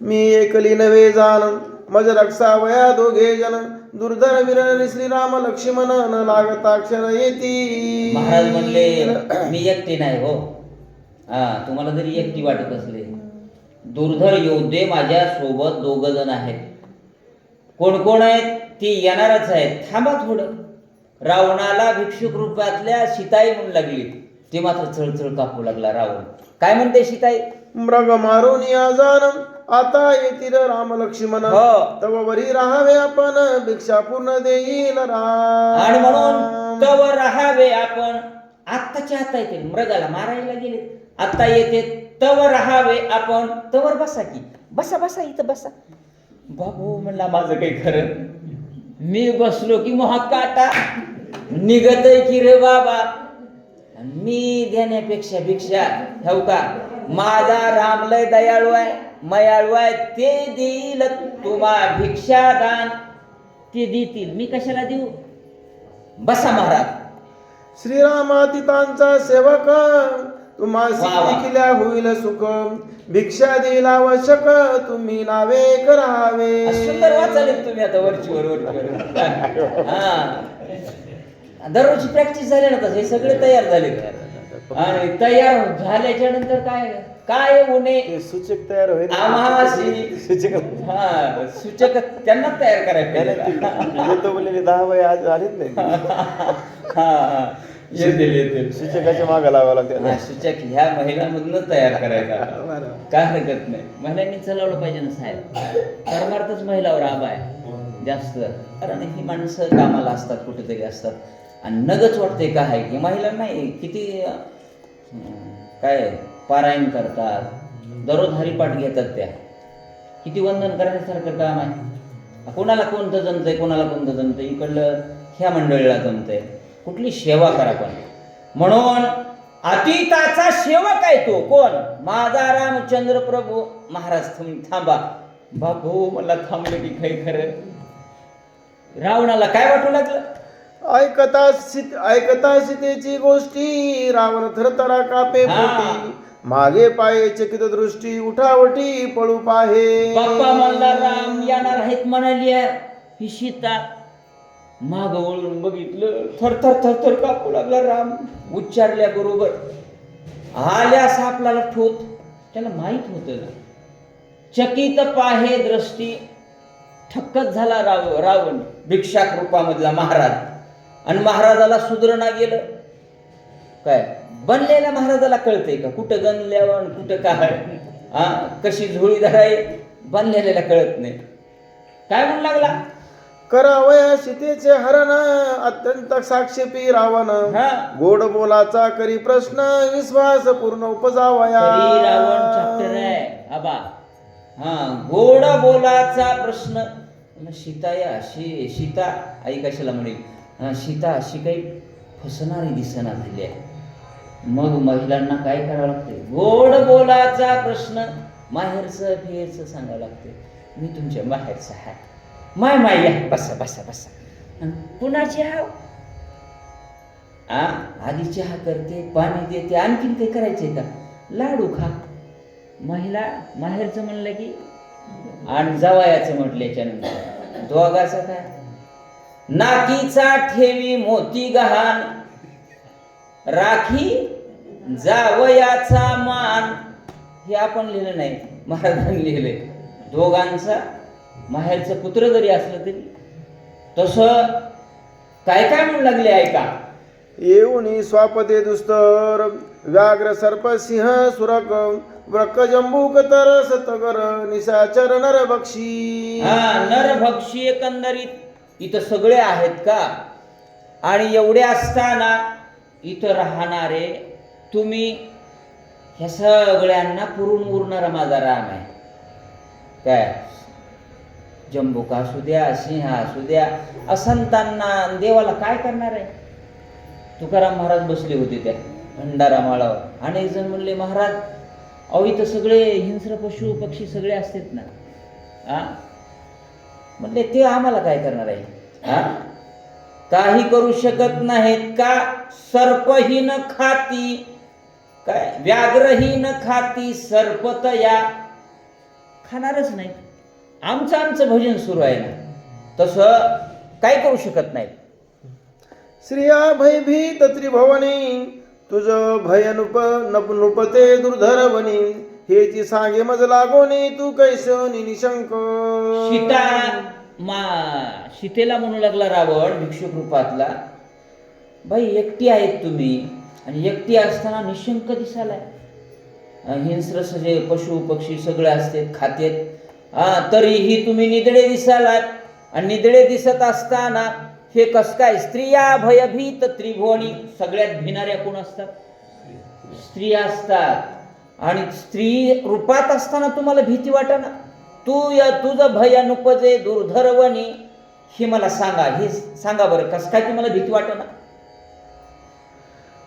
मी एकली नव्हे जाण मज रक्षावया दोघे जन दुर्धर विरण श्रीराम लक्ष्मण न लागता क्षण येती. महाराज म्हणले मी एकटी नाही हो. तुम्हाला जरी एकटी वाटत असले, दुर्धर योद्धे माझ्या सोबत 2 जण आहेत. कोण कोण आहेत ती येणारच आहेत. थांबा थोडं. रावणाला भिक्षुक रूपातल्या सीताई म्हणू लागली. ते मात्र चळचळ कापू लागला रावण. काय म्हणते सीताई? मृग मारून या जाण आता येतील राम लक्ष्मण तव वरी राहावे आपण भिक्षा पूर्ण देईल राम. आणि म्हणून तव राहावे आपण. आत्ताच्या आता येते. मृगाला मारायला गेले, आता येते. तव राहावे आपण. तवर बसा की. बसा बसा इथं बसा. बाबू म्हणला माझं काही खरं. मी बसलो की काटा निघत की रे बाबा. मी देण्यापेक्षा भिक्षा ठेवू का? माझा राम लय दयाळू आहे, मयाळू आहे. ते देईल तुम्हा भिक्षादान. ते देतील, मी कशाला देऊ? बसा महाराज. श्रीरामातीतांचा सेवक तुम्हा सिद्धी होईल सुख भिक्षा देईल आवश्यक तुम्ही नावे करावे. सुंदर वाचाले तुम्ही आता वरचीवर. दररोजची प्रॅक्टिस झाली ना तसे सगळे तयार झाले. आणि तयार झाल्याच्या नंतर काय होणे? सूचक तयार होईल. सूचक त्यांना तयार करायला बोललेले 10 वय आज आलेच नाही. येतील सूचकाच्या मागे लावावं लागते. सूचक ह्या महिलांमधूनच तयार करायचा. काय हरकत नाही. महिलांनी चालवलं पाहिजे ना साहेब. परमार्थच महिलावर आबा आहे जास्त. कारण ही माणसं कामाला असतात, कुठेतरी असतात. आणि नगच वाटते काय की महिला नाही किती काय पारायण करतात, दररोज हरिपाठ घेतात. त्या किती वंदन करण्यासारखं काम आहे. कोणाला कोणतं जमतंय, कोणाला कोणतं जमतंय. इकडलं ह्या मंडळीला जमतंय. कुठली सेवा करा पण. म्हणून अतीताचा सेवक आहे तो कोण? माझा रामचंद्र प्रभू. महाराज थांबा. बाबू मला थांबलं की काही खरं. रावणाला काय वाटू लागलं? ऐकता सीतेची गोष्टी रावण थरथरा कापे पोटी मागे पाये चकित दृष्टी उठावटी पळू पाहे. बाप्पा म्हणला राम येणार आहेत म्हणाली ही सीता. माग वळून बघितलं, थरथर थरथर कापू लागला राम. उच्चारल्या बरोबर आल्या सापलाला ठोत. त्याला माहित होत ना. चकित पाहे दृष्टी. ठक्कच झाला रावण भिक्षाक रूपामधला महाराज. आणि महाराजाला सुधरणा गेलं. काय बनलेल्या महाराजाला कळतंय का कुठं गणल्यावर कुठं काय कशी झोळी धराय बनलेल्याला कळत नाही. काय म्हणू लागला? करावया सीतेचे हरण अत्यंत साक्षेपी रावण गोड बोलाचा करी प्रश्न विश्वास पूर्ण उपजावया. रावण चॅप्टर आहे आबा. गोड बोलाचा प्रश्न. सीता आई कशाला म्हणेल? सीता अशी काही फसणारी दिसना झाली आहे. मग महिलांना काय करावं लागते? गोड बोलाचा प्रश्न. माहेरचं फिरचं सांगावं लागते. मी तुमच्या माहेरचं आहे. माय या बसा बसा बसा. कुणाची हाव? आधी चहा करते, पाणी देते, आणखीन काही करायचंय का? लाडू खा. महिला माहेरचं म्हणलं की आणि जावयाचं म्हटल्याच्या नंतर दोघाचं काय? नाकीचा ठेवी मोती गहाण राखी जावयाचा मान. हे आपण लिहिलं नाही, महाराजांनी लिहिले. दोघांचा माहेरचं पुत्र जरी असलं तरी तसं काय काय म्हणू लागले ऐका. येऊनी स्वापदे दुस्तर व्याघ्र सर्प सिंह सुरक वृक जंबूक तर सतगर निशाचर नरभक्षी. नरभक्षी एकंदरीत इथं सगळे आहेत का? आणि एवढे असताना इथं राहणारे तुम्ही ह्या सगळ्यांना पुरून उरणारा माझा राम आहे. काय जंबूक असू द्या, सिंह असू द्या, असंतांना देवाला काय करणार आहे? तुकाराम महाराज बसले होते त्या भंडारा माळावर. अनेक जण म्हणले महाराज अहो इथं सगळे हिंस्र पशु पक्षी सगळे असतात ना. म्हणले ते आम्हाला काय करणार आहे? काही करू शकत नाहीत का? सर्पहीन खाती काय व्याघ्रही न खाती सर्पत या, खाणारच नाही. आमचं भजन सुरू आहे ना, तसं काय करू शकत नाहीत. श्रिया भयभीत त्रिभुवनी तुझ भय नुपते दुर्धर बनी, हेची सांगे मज लागोनी तू कैसनी निशंक. सीतेला म्हणू लागला रावण भिक्षुक रूपातला, बाई एकटी आहेत तुम्ही आणि एकटी असताना निशंक दिसालाय. हिंस्रस जे पशु पक्षी सगळे असतात खातेत, तरीही तुम्ही निदळे दिसालात. आणि निदळे दिसत असताना हे कस काय? स्त्रिया भयभीत त्रिभुवनी, सगळ्यात भिणाऱ्या कोण असतात? स्त्रिया असतात. आणि स्त्री रूपात असताना तुम्हाला भीती वाटेना. तुझं भय अनुपजे दुर्धरवनी, हे मला सांगा, हे सांगा बरं कस काय तुम्हाला भीती वाटेना.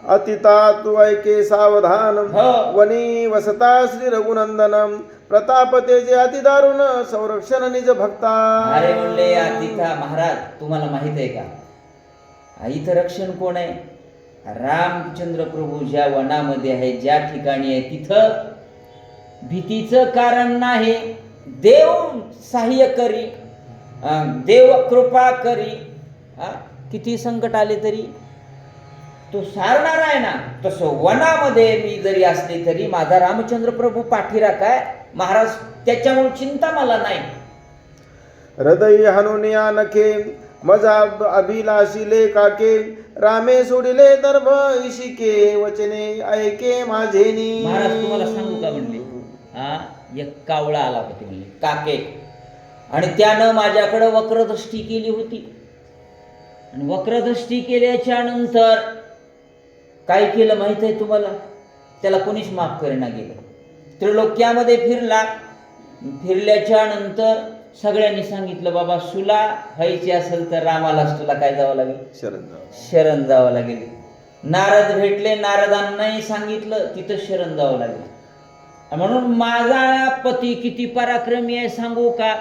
अतिता तू ऐके सावधान, वनी वसता श्री रघुनंदन, प्रताप तेजे अति दारुण संरक्षण निज भक्ता. अरे म्हणले अतिथा महाराज, तुम्हाला माहित आहे का इथं रक्षण कोण आहे? रामचंद्र प्रभू ज्या वनामध्ये आहे, ज्या ठिकाणी आहे, तिथं भीतीचं कारण नाही. देव सहाय्य करी, देव कृपा करी. किती संकट आले तरी तो सारणार आहे ना. तसं वनामध्ये मी जरी असले तरी माझा रामचंद्र प्रभू पाठीराख आहे महाराज, त्याच्यामुळे चिंता मला नाही. हृदय हनुनिया नखे मजा अभिलाषिले काके, रामे सोडिले दर्भ इशिके वचने ऐके माझेनी. महाराज तुम्हाला सांगू का म्हणले, एक कावळा आला होती म्हणले काके, आणि त्यानं माझ्याकडे वक्रदृष्टी केली होती. आणि वक्रदृष्टी केल्याच्या नंतर काय केलं माहित आहे तुम्हाला? त्याला कोणीच माफ करेना गेलं. त्रिलोक्यामध्ये फिरला. फिरल्याच्या नंतर सगळ्यांनी सांगितलं, बाबा सुला व्हायची असेल तर रामालाच तुला काय जावं लागेल? शरण जावं लागेल. नारद भेटले, नारदांनाही सांगितलं तिथं शरण जावं लागेल. म्हणून माझा पती किती पराक्रमी आहे सांगू का?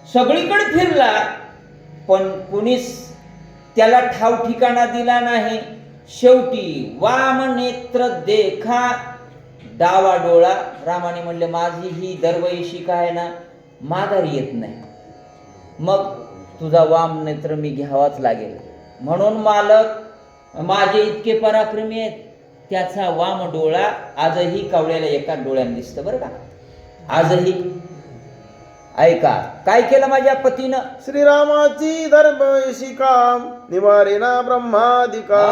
सगळीकडे फिरला पण कुणीच त्याला ठाव ठिकाणा दिला नाही. शेवटी वाम नेत्र देखा डावा डोळा. रामाने म्हणले माझी ही दर्वईशिका आहे ना, माघारी येत नाही, मग तुझा वाम नेत्र मी घ्यावाच लागेल. म्हणून मालक माझे इतके पराक्रमी आहेत, त्याचा वाम डोळा आजही कावळ्याला एका डोळ्याने दिसतं बरं का, आजही. ऐका काय केलं माझ्या पतीनं? श्रीरामाची धर्मशिका निवारेना ब्रह्मादिका,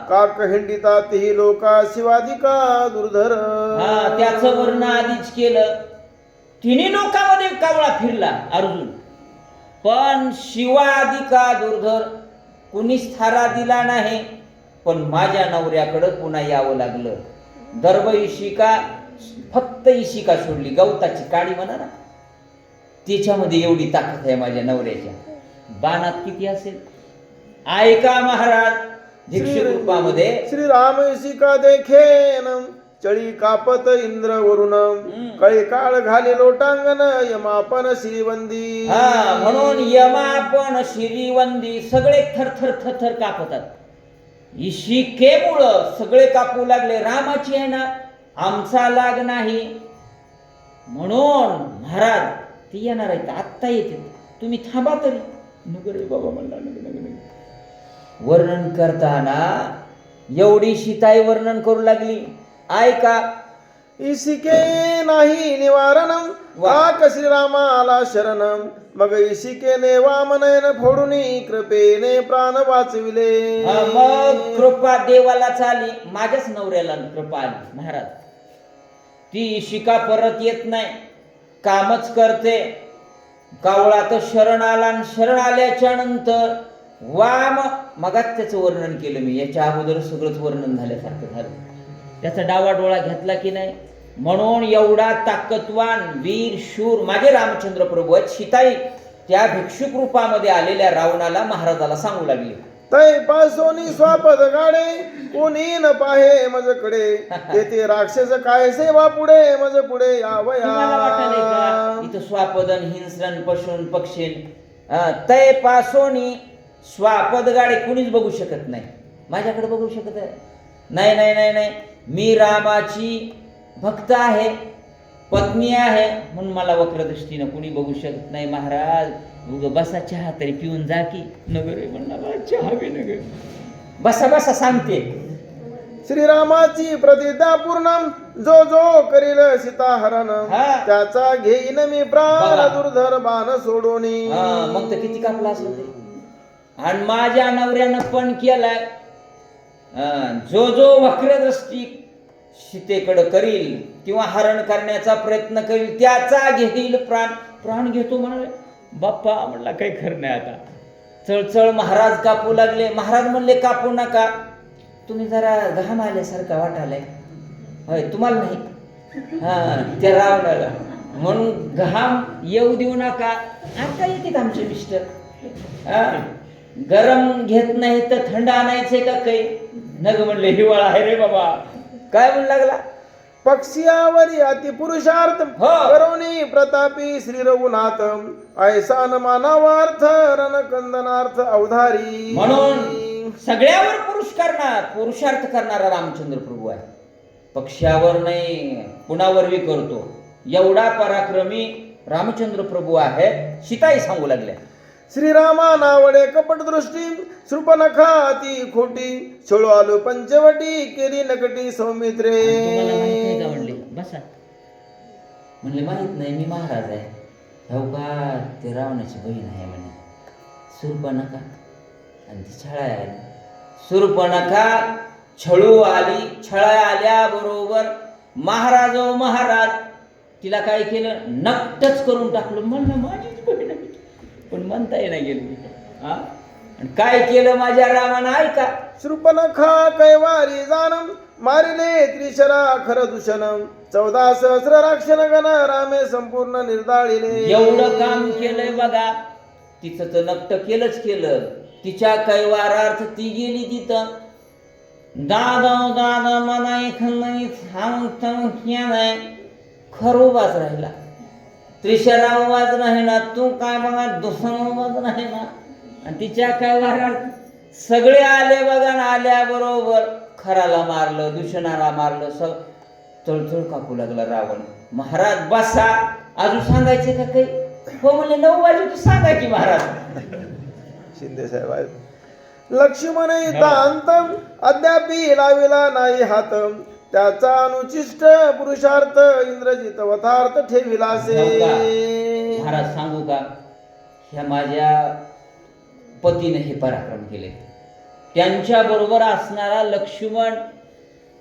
काक हिंडिता ती लोका शिवादिका दुर्धर. त्याचं वर्ण आधीच केलं. तिन्ही लोकांमध्ये कावळा फिरला अर्जुन, पण शिवादिका दुर्धर कुणीच थारा दिला नाही. पण माझ्या नवऱ्याकडं पुन्हा यावं लागलं. दर्भ इशिका, फक्त इशिका सोडली, गवताची काडी म्हणा ना, त्याच्यामध्ये एवढी ताकद आहे माझ्या नवऱ्याच्या. बाणात किती असेल? ऐका महाराज, भिक्षुक रूपामध्ये श्रीराम इशिका देखेन चळी कापत इंद्र वरुण, कळी काळ घाले लोटांगण यमापन श्रीवंदी. म्हणून यमापन श्रीवंदी सगळे थरथर थरथर कापतात. इशिकेमुळं सगळे कापू लागले. रामाची आहे ना, आमचा लाग नाही. म्हणून महाराज ते येणार आहेत, आत्ता येते, तुम्ही थांबा तरी. नगर बाबा म्हणला वर्णन करताना एवढी सीताई वर्णन करू लागली. ऐका, इशिके नाही निवारणम वाक श्रीरामाला शरणम, मग इशिकेने वामनयन फोडून कृपेने प्राण वाचविले. मग कृपा देवाला चाली, माझ्याच नवऱ्याला कृपा आली महाराज. ती इशिका परत येत नाही, कामच करते. कावळा तर शरण आला, शरण आल्याच्या नंतर वाम, मगाच त्याचं वर्णन केलं मी, याच्या अगोदर सगळंच वर्णन झाल्यासारखं झालं. त्याचा डावा डोळा घेतला की नाही. म्हणून एवढा ताकदवान वीर शूर माझे रामचंद्र प्रभू आहेत. सीताई त्या भिक्षुक रूपामध्ये आलेल्या रावणाला महाराजाला सांगू लागली, तै पासोनी स्वापद गाडे कोणी न पाहे मजकडे, तेथे राक्षस काय सेवा पुढे मज पुढे यावया. इथं स्वापदन हिंस्रन पशून पक्षीन तै पासोनी स्वापद गाडे कुणीच बघू शकत नाही. माझ्याकडे बघू शकत आहे? नाही नाही नाही नाही. मी रामाची भक्त आहे, पत्नी आहे, म्हणून मला वक्रदृष्टीनं कुणी बघू शकत नाही. महाराज उग बसा, चहा तरी पिऊन जा की. नगर रे म्हणला, मला चहा बी नगर. बसा बसा सांगते. श्रीरामाची प्रतिज्ञा पूर्ण, जो जो करील सीता हरण, हा. त्याचा घेईन मी प्राण, बघा. दुर्धर बाण सोडून. मग तर किती कापला असेल ते. आणि माझ्या नवऱ्यानं पण केलाय, जो जो वक्रदृष्टी सीतेकडे करील किंवा हरण करण्याचा प्रयत्न करील त्याचा घेईल प्राण. प्राण घेतो म्हणाले. बाप्पा म्हणला काही खरं नाही आता. चळचळ महाराज कापू लागले. महाराज म्हणले कापू नका, तुम्ही जरा घाम आल्यासारखा वाटालाय. होय तुम्हाला नाही, त्या रावणाला, म्हणून घाम येऊ देऊ नका. आता येतात आमचे मिस्टर, गरम घेत नाही तर थंड आणायचंय का काही. नग म्हणले हिवाळा आहे रे बाबा. काय म्हणू लागला. पक्षियावरी अति पुरुषार्थ, हो. करोनी प्रतापी श्री रघुनाथ, ऐसा न मानावार्थ रणकंदनार्थ अवधारी. म्हणून सगळ्यावर पुरुषार्थ करणारा रामचंद्र प्रभू आहे. पक्षावर नाही, कुणावरही करतो. एवढा पराक्रमी रामचंद्र प्रभू आहे. सीताई सांगू लागल्या, श्रीरामा नावडे कपट दृष्टी, शृपनखा अति खोटी, छळू आलो पंचवटी, केली नकटी सौमित्रे. तुम्हाला माहित नाही का म्हणले. बसा म्हणले माहित नाही, मी महाराज आहे. हो का, ते रावणाची बहीण आहे म्हणे शूर्पणखा, आणि ती छळा आली. शूर्पणखा छळू आली. छळा आल्याबरोबर महाराज तिला काय केलं, नक्टच करून टाकलं. म्हणलं माझीच बहीण आहे, पण म्हणता येणं गेलं. आणि काय केलं माझ्या रामानं ऐका. शृपनखा कैवारी जानम, मारिले त्रिशरा खर दूषण, 14 सहस्र राक्षण गण, रामे संपूर्ण निर्दाळिले. एवढं काम केलंय बघा. तिचं तर नक्ट केलं. तिच्या कैवारार्थ ती गेली तिथं. दादा मनाई खनाई नाही, खरोबाच राहिला. त्रिशरा आवाज नाही ना, तू काय बघा दुसरा आवाज नाही ना. आणि तिच्या कैवारार्थ सगळे आले बघा. आल्याबरोबर खराला मारलं, दूषणाला मारलं. चळचळ कापू लागला रावण. महाराज बसा, अजून सांगायचे का काही. हो म्हणले 9 वाजे तू सांगा की महाराज. शिंदे साहेब, लक्ष्मण अंत अद्यापी लाविला नाही हात, त्याचा अनुचिष्ट पुरुषार्थ इंद्रजित वथार्थ ठेविलासे. महाराज सांगू का, ह्या माझ्या पतीने हे पराक्रम केले. त्यांच्या बरोबर असणारा लक्ष्मण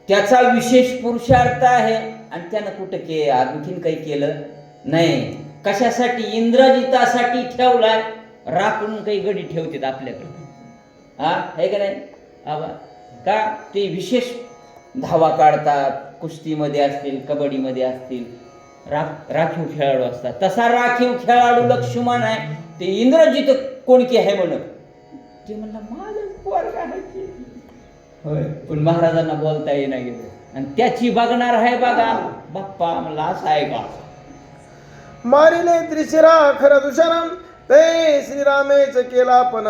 त्याचा विशेष पुरुषार्थ आहे. आणि त्यानं कुठं आणखीन काही केलं नाही. कशासाठी, इंद्रजितासाठी ठेवलाय. राखून काही गडी ठेवतात आपल्याकडे, आहे का नाही. का ते विशेष धावा काढतात, कुस्तीमध्ये असतील, कबड्डीमध्ये असतील, राखीव खेळाडू असतात. तसा राखीव खेळाडू लक्ष्मण आहे. ते इंद्रजित कोणकी आहे म्हणून ते म्हणला माझं पोरगा आहे की. होय, पण महाराजांना बोलता येईना गेलं. आणि त्याची बघणार आहे बघा बाप्पा. मला असं आहे का, मारिले त्रिशिरा खर दूषण, ते श्रीरामेच केला पण,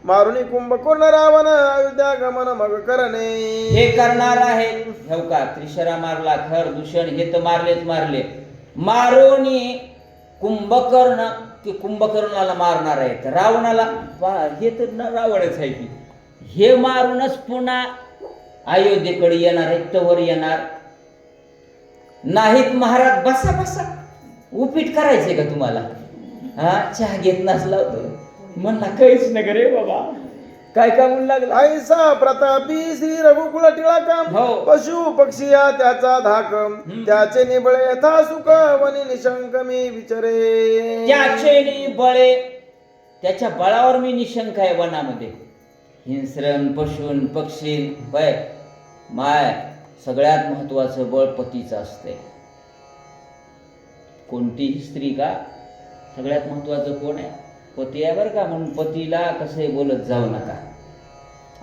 मारुनी कुंभकर्ण रावण, अयोध्या गमन मग करणे. हे करणार आहे. हो का, त्रिशरा मारला, खर दूषण हे तर मारले. मारोनी कुंभकर्ण, की कुंभकर्णाला मारणार आहे. तर रावणाला हे तर रावणच आहे की. हे मारूनच पुन्हा अयोध्येकडे येणार आहे. तवर येणार नाहीत. महाराज बसा, उपीट करायचंय का तुम्हाला. चहा घेत नसला होतो. म्हणला काहीच नका रे बाबा. काय म्हणू लागला. ऐसा प्रतापी श्री रघुकुळ टिळक, हो. पशु पक्षिया त्याचा धाक, त्याचे निबळे यथा सुख, वनी निशंक मी विचारे. त्याचे निबळे, त्याच्या बळावर मी निशंक आहे वनामध्ये. हिंस्रन पशून पक्षी माय सगळ्यात महत्वाचं बळ पतीचं असते. कोणतीही स्त्री का, सगळ्यात महत्वाचं कोण आहे, पती आहे बरं का. म्हणून पतीला कसंही बोलत जाऊ नका.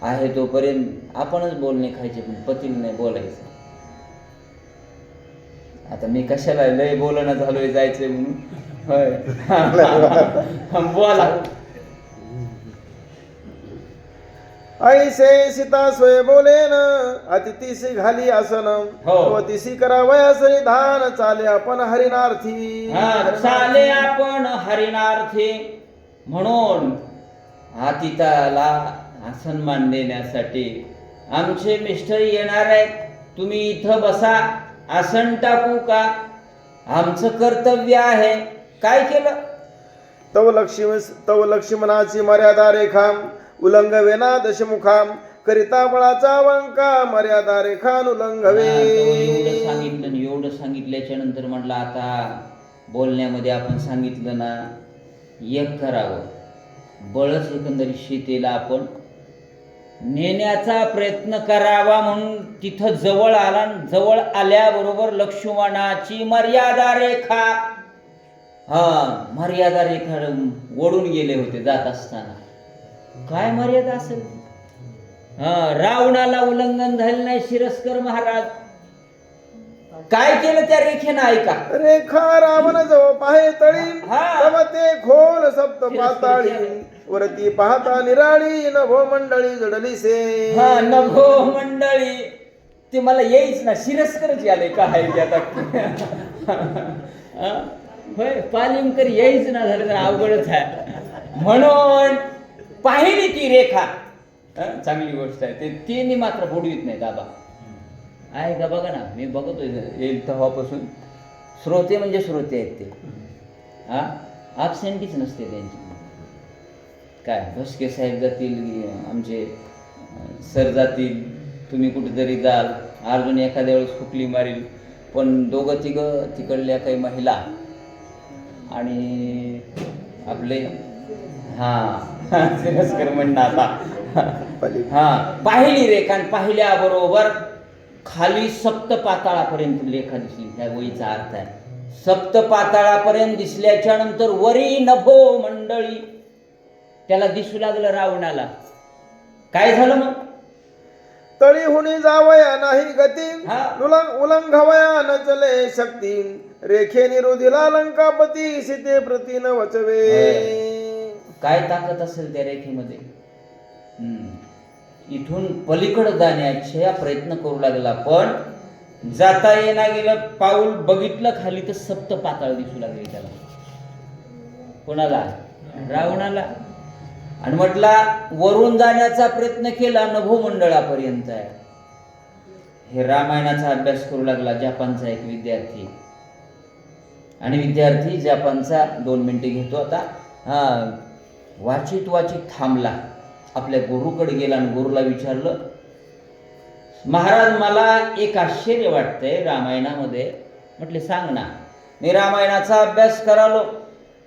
आहे तोपर्यंत आपणच बोलणे खायचे, पण पतीला नाही बोलायचं. आता मी कशाला लय बोलणं झालोय जायचंय म्हणून. होय बोला. ऐसे सीता सोय बोलेन अतिथीसी घाली आसन हो. व तिसी करावयास निधान चाले आपण हरिनार्थी. चाले आपण हरिणार्थी. म्हणून अतिथाला सन्मान देण्यासाठी आमचे मिस्टर येणार आहेत, तुम्ही इथं बसा, आसन टाकू का, आमचं कर्तव्य आहे. काय केलं? तव लक्ष्मणाची मर्यादा रेखा उल्लंघवेना दशमुखा करिता बळाचा वंका मर्यादा रेखा उल्लंघवे. एवढं सांगितलं आणि एवढं सांगितल्याच्या नंतर म्हटलं आता बोलण्यामध्ये आपण सांगितलं ना, एक करावं, बळच एकंदरीत सीतेला आपण नेण्याचा प्रयत्न करावा. म्हणून तिथं जवळ आला, जवळ आल्याबरोबर लक्ष्मणाची मर्यादा रेखा, मर्यादा रेखा ओढून गेले होते जात असताना. काय मर्यादा असेल? रावणाला उल्लंघन झालं नाही. शिरस्कर महाराज काय केलं त्या रेखेनं ऐका. रेखा रावण जवळ पाहे तळी तव ते खोल सप्त पाताळी वरती पाहता निराळी नभो मंडळी जडली से. नभो मंडळी ते मला येईच ना, शिरस्करच आले काय आता. होय, पालिमकर येईच ना झालं तर अवघडच आहे. म्हणून पाहिली ती रेखा, चांगली गोष्ट आहे. ते तिने मात्र बुडवीत नाही दाबा. आहे का बघा ना, मी बघतोय येईल तेव्हापासून. श्रोते म्हणजे श्रोते आहेत ते, ॲबसेंटीच नसते त्यांची. काय भस्के साहेब जातील, आमचे सर जातील, तुम्ही कुठेतरी जाल, अर्जुन एखाद्या वेळेस फुकली मारील, पण दोघं तिघं तिकडल्या काही महिला आणि आपले शिरस्कर म्हणणं आता पाहिली रेखा. पाहिल्याबरोबर खाली सप्त पाताळापर्यंत रेखा दिसली. त्या वहीचा अर्थ आहे सप्त पाताळापर्यंत दिसल्याच्या नंतर वरी नभो मंडळी त्याला दिसू लागलं रावणाला. काय झालं मग? तळी हुनी जावया नाही गती उल्लंघवया न चले शक्ती रेखे निरोधीला लंकापती सीते प्रति न वचवे. काय ताकद असेल त्या रेखेमध्ये? इथून पलीकडे जाण्याचा प्रयत्न करू लागला, पण जाता येणार गेलं. पाऊल बघितलं खाली तर सप्त पाताळ दिसू लागले त्याला. कोणाला? रावणाला. आणि म्हटला वरून जाण्याचा प्रयत्न केला, नभोमंडळापर्यंत आहे. हे रामायणाचा अभ्यास करू लागला जपानचा एक विद्यार्थी. आणि विद्यार्थी जपानचा 2 मिनिटे घेतो आता. वाचित थांबला, आपल्या गुरुकडे गेला आणि गुरुला विचारलं, महाराज मला एक आश्चर्य वाटतंय रामायणामध्ये. म्हटले सांग ना. मी रामायणाचा अभ्यास करालो.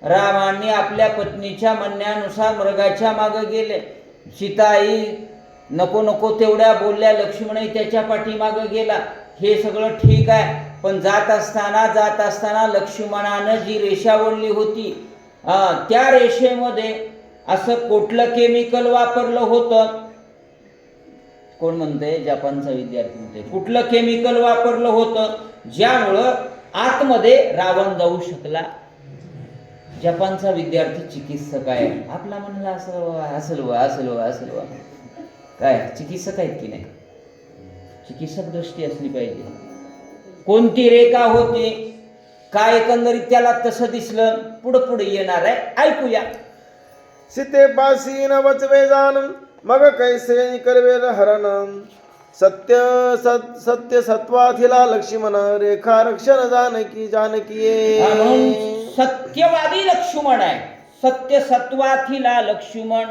रामाने आपल्या पत्नीच्या म्हणण्यानुसार मृगाच्या मागे गेले. सीताई नको नको तेवढ्या बोलल्या, लक्ष्मणही त्याच्या पाठीमागे गेला. हे सगळं ठीक आहे, पण जात असताना लक्ष्मणानं जी रेषा ओढली होती, त्या रेषेमध्ये असं कुठलं केमिकल वापरलं होतं? कोण म्हणते? जपानचा विद्यार्थी म्हणते. कुठलं केमिकल वापरलं होतं ज्यामुळं आतमध्ये रावण जाऊ शकला? जपानचा विद्यार्थी चिकित्सक आहे. आपला म्हणला असेल काय चिकित्सक आहेत की नाही? चिकित्सक दृष्टी असली पाहिजे. कोणती रेखा होती, काय एकंदरीत त्याला तसं दिसलं, पुढे येणार आहे, ऐकूया. सीते पासी न वचवे जान मग कैसे करवेल हरण सत्य सत्वाथिला लक्ष्मण रेखा रक्षण जानकी सत्यवादी लक्ष्मण आहे. सत्य सत्वाथिला लक्ष्मण.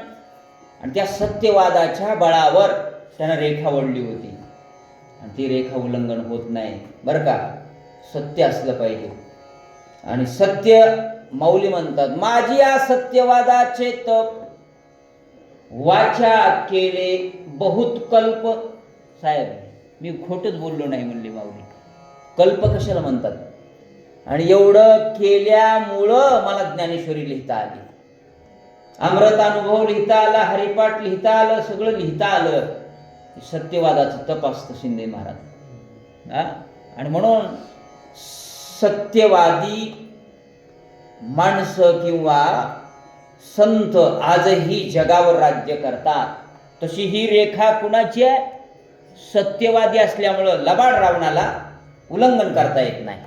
आणि त्या सत्यवादाच्या बळावर त्यानं रेखा ओढली होती. आणि ती रेखा उल्लंघन होत नाही बरं का. सत्य असलं पाहिजे. आणि सत्य माऊली म्हणतात, माझी या सत्यवादाचे तप वाचा केले बहुत कल्प. साहेब मी खोटच बोललो नाही म्हणले माऊली. कल्प कशाला म्हणतात? आणि एवढं केल्यामुळं मला ज्ञानेश्वरी लिहिता आली, अमृत अनुभव लिहिता आला, हरिपाठ लिहिता आलं, सगळं लिहिता आलं. सत्यवादाचं तप असतं शिंदे महाराज. आणि म्हणून सत्यवादी माणसं किंवा संत आजही जगावर राज्य करतात. तशी ही रेखा कुणाची आहे? सत्यवादी असल्यामुळं लबाड रावणाला उल्लंघन करता येत नाही.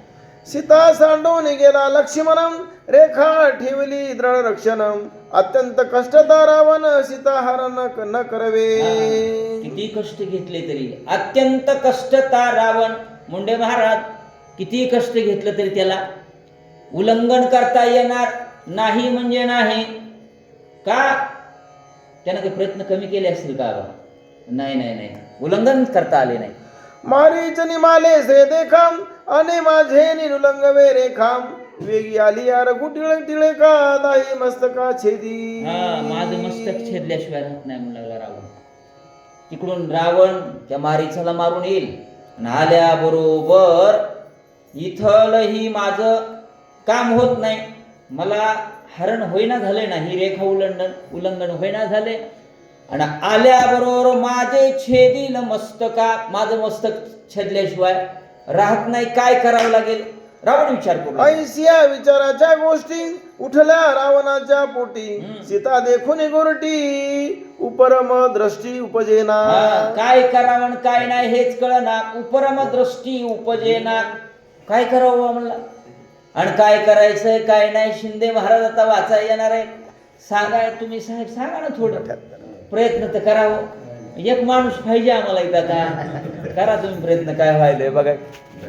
सीता सांडून गेला लक्ष्मणम, रेखा ठेवली दृढ रक्षणम. अत्यंत कष्टता रावण सीता हरण न करवे. किती कष्ट घेतले तरी, अत्यंत कष्टता रावण, मुंडे महाराज किती कष्ट घेतलं तरी त्याला उल्लंघन करता येणार नाही. म्हणजे नाही का? त्यानं काही प्रयत्न कमी केले असतील का? नाही नाही नाही, उल्लंघन करता आले नाही. मारीच निमाले से देखाम, आणि माझे निरुलंगवे रेखाम. वेगी आली यार गुटिळ टिळे का, दाही मस्तका छेदी. माझं मस्तक छेदल्याशिवाय राहत नाही म्हणून लागला रावण. तिकडून रावण त्या मारीचाला मारून येईल, आणि आल्याबरोबर इथलही माझं काम होत नाही, मला हरण होईना झाले ना, ही रेखा उल्लंघन होईना झाले, आणि आल्याबरोबर माझे छेदील मस्तका, माझं मस्तक छेदल्याशिवाय राहत नाही. काय करावं लागेल? रावण विचार करू. ऐसिया विचाराच्या गोष्टी उठल्या रावणाच्या पोटी. सीता देखून गोरटी, उपरम दृष्टी उपजेना. काय करावं काय नाही हेच कळना, उपरम दृष्टी उपजेना. काय करावं म्हणला, आणि काय करायचंय काय नाही. शिंदे महाराज आता वाचाय येणार आहे, सांगा तुम्ही साहेब, सांगा ना थोडं, प्रयत्न तर करावं. एक माणूस पाहिजे आम्हाला इथं, आता करा तुम्ही प्रयत्न. काय व्हायलंय बघा.